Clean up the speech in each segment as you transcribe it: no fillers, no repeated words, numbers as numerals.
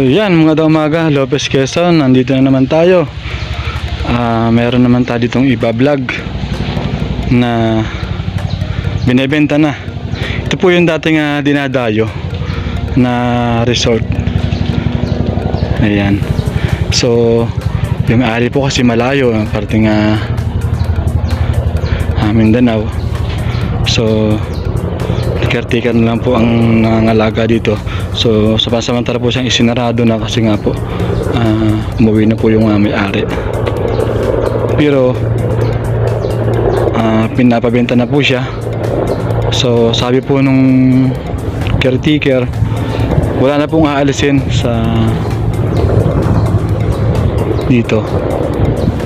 yan mga umaga, Lopez Quezon, nandito na naman tayo. Meron naman tayo ditong iba-vlog na binebenta na. Ito po yung dating dinadayo na resort. Ayan. So, yung may-ari po kasi malayo, parting Mindanao. So, caretaker na lang po ang nangangalaga dito. So sa pansamantala po siyang isinarado na kasi nga po umuwi na po yung may-ari. Pero pinapabenta na po siya. So sabi po nung caretaker, wala na pong aalisin sa dito.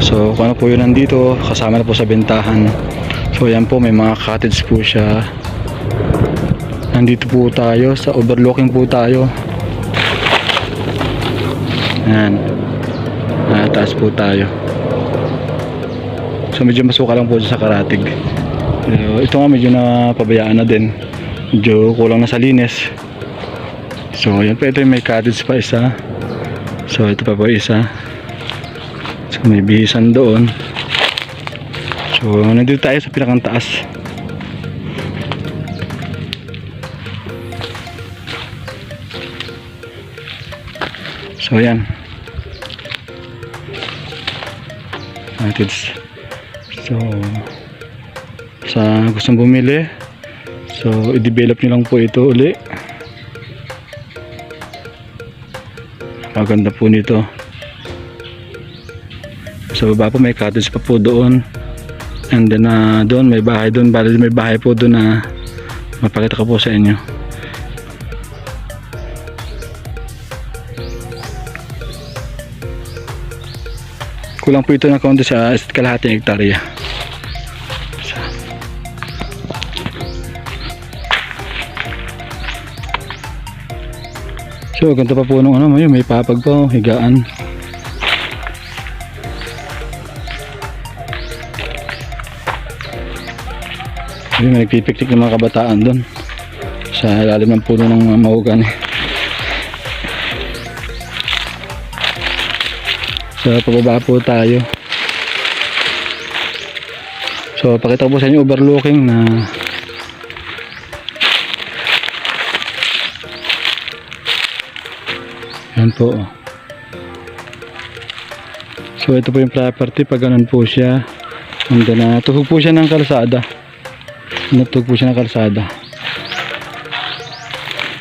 So kung ano po yun nandito, kasama na po sa bentahan. So yan po, may mga cottage po siya. Nandito po tayo, sa overlooking po tayo. Ayan. Taas po tayo. So medyo masuka lang po sa karatig. Ito nga medyo napabayaan na din. Medyo kulang na sa linis. So ayan po, ito yung may cottage pa isa. So ito pa po isa. So may bihisan doon. So nandito tayo sa pinakang taas. So yan. So sa gustong bumili, so i-develop nyo lang po ito uli. Maganda po nito. Sa baba po may cottage pa po doon. And then doon may bahay doon. Bali may bahay po doon na mapakita ko po sa inyo. Kulang po ito na kaunti sa kalahating hektarya. So ganito pa po nung may papag po, higaan. May nagpipiknik ng mga kabataan doon sa ilalim ng puno ng mahogany. So pababa po tayo. So pakita ko po sa inyo overlooking na yan po. So ito po yung property pag ganun po siya. And then tuhog po siya ng kalsada. Natuhog po siya ng kalsada.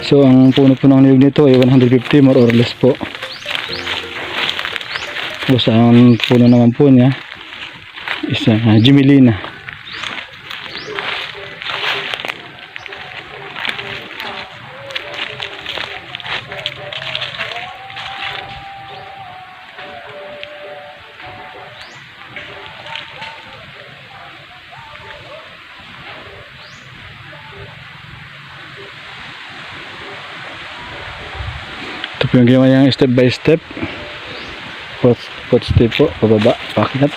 So ang puno po ng niyog nito ay 150 more or less po. Tapos ang puno naman po niya isa Jimelina. Ito po yung ginawa niyang step by step. Step po, pababa, pakyat.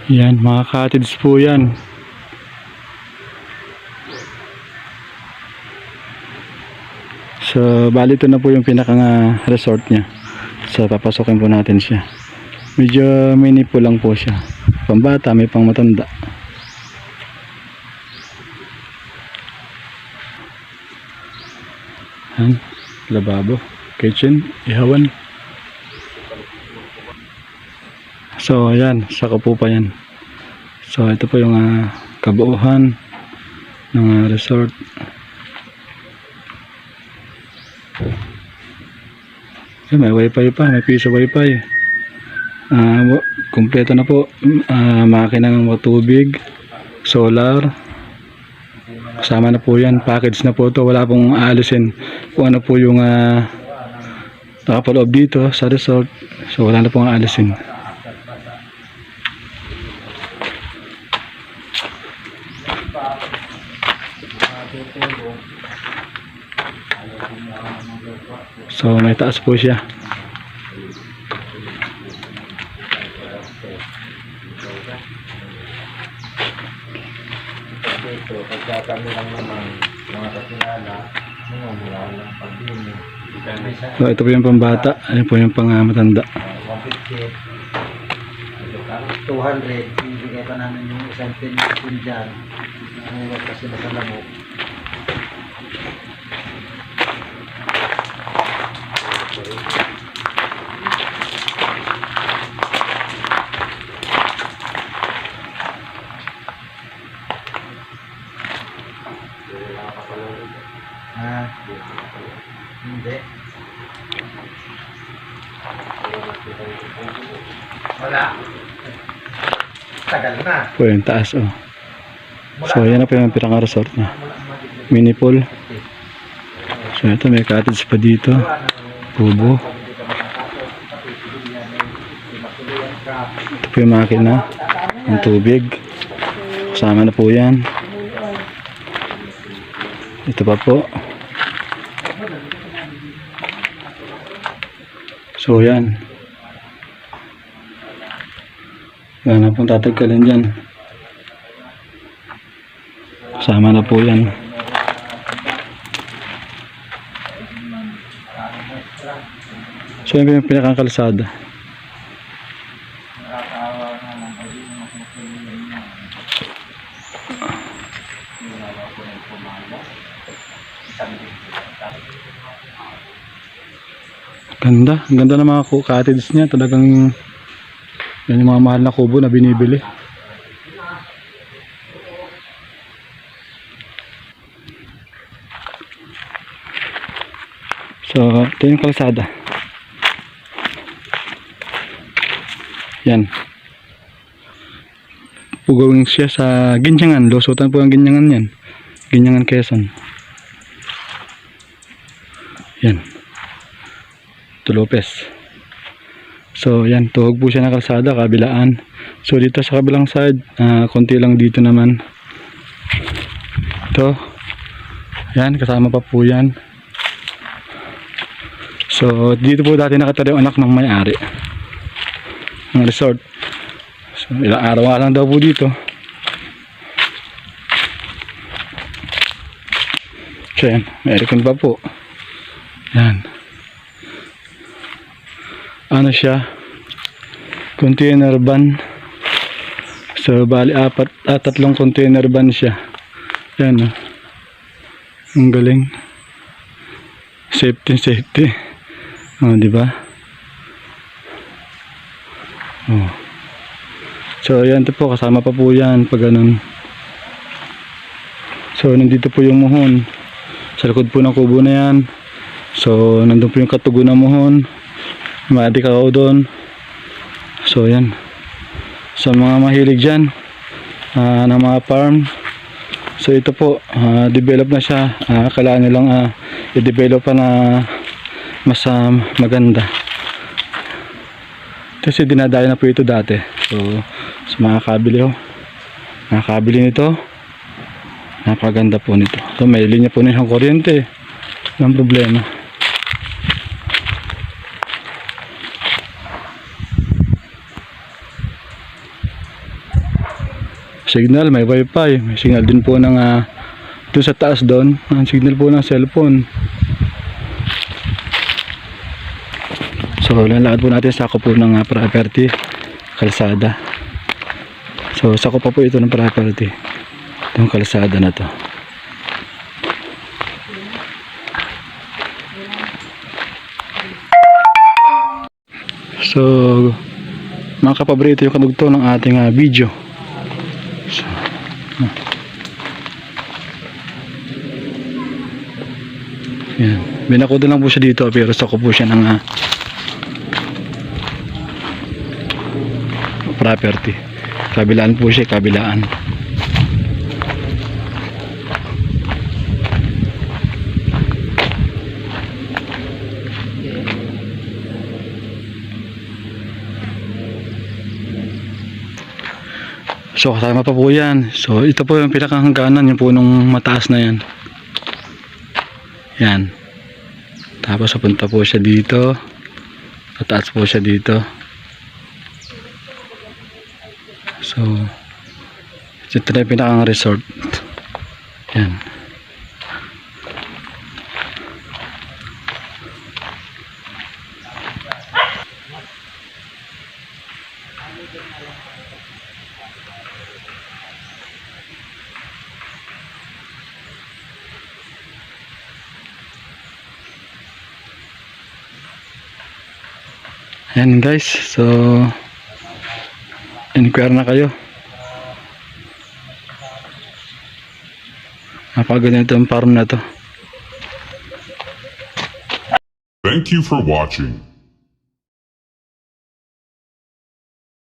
Yan, mga cottage po yan. So, bali ito na po yung pinakang resort niya. So, papasokin po natin siya. Medyo mini po lang po siya. Pambata, may pang matanda. Yan, lababo, kitchen, ihawan. So ayan, saka po pa yan. So ito po yung kabuuhan ng resort. So, may wifi pa, may piso wifi. Kompleto na po. Makina ng tubig, solar. Kasama na po yan, package na po ito. Wala pong aalisin kung ano po yung nakapaloob dito sa resort. So wala na pong aalisin. So may taas po siya. Pagka kami lang naman, mga kakilala, mula lang pag-dini. So ito po yung pambata, ayun po yung pang matanda. 150. 200, ibigay pa namin yung isang pin dyan. Nangulat kasi na sa lamok. Hindi. Wala. Tagal na. Po yung taas oh. So yan na po yung pinaka-resort niya. Mini pool. So ito may cottage pa dito. Kubo. Ito po yung makina. Ang tubig. Kasama na po yan. Ito pa po. So yan. Wala na pong tatagkalin dyan. Kasama na po yan. So yan yung pinakakalsada. Ganda. Ang ganda ng mga cottage niya. Talagang yan yung mga mahal na kubo na binibili. So, ito yung kalsada. Yan. Pugawin siya sa Ginyangan. Lusutan po ang Ginyangan yan. Ginyangan, Quezon. Yan. Ito Lopez. So yan, tuhog po siya ng kalsada, kabilaan. So dito sa kabilang side, konti lang dito naman. Ito. Yan, kasama pa po yan. So dito po dati nakatira yung anak ng may-ari ng resort. So ilang araw nga lang daw po dito. So yan, may aircon pa po. Yan. Ano siya? Container van. So bali tatlong container van siya. Yan oh. Ang galing. Safety. Oh, di ba? Oh. So yan po, kasama pa po yan pag ganun. So nandito po yung muhon. Sa likod po ng kubo na yan. So nandun po yung katugo ng muhon. Mati ka doon. So yan. Sa mga mahilig dyan ng mga farm. So ito po, develop na siya. Kailangan nilang i-develop pa na mas maganda. Kasi dinadayo na po ito dati. So sa mga kabili nakakabili nito, napakaganda po nito. So may linya po nilang kuryente. Walang problema. Signal, may wifi, may signal din po ng doon sa taas doon, ang signal po ng cellphone. So lalakad po natin, sako po ng property, kalsada. So sako pa po ito ng property, itong kalsada na to. So mga kapaborito, yung kanugto ng ating video. So, yan. Binakudo lang po siya dito, pero sako po siya ng property. Kabilaan po siya, kabilaan. So kasama pa po yan. So ito po yung pinakahangganan, yung punong mataas na yan. Yan. Tapos papunta po siya dito. Pataas po siya dito. So ito na yung pinakang resort. Yan. Ayan guys, so inquire na kayo. Napakaganda itong farm na to. Thank you for watching.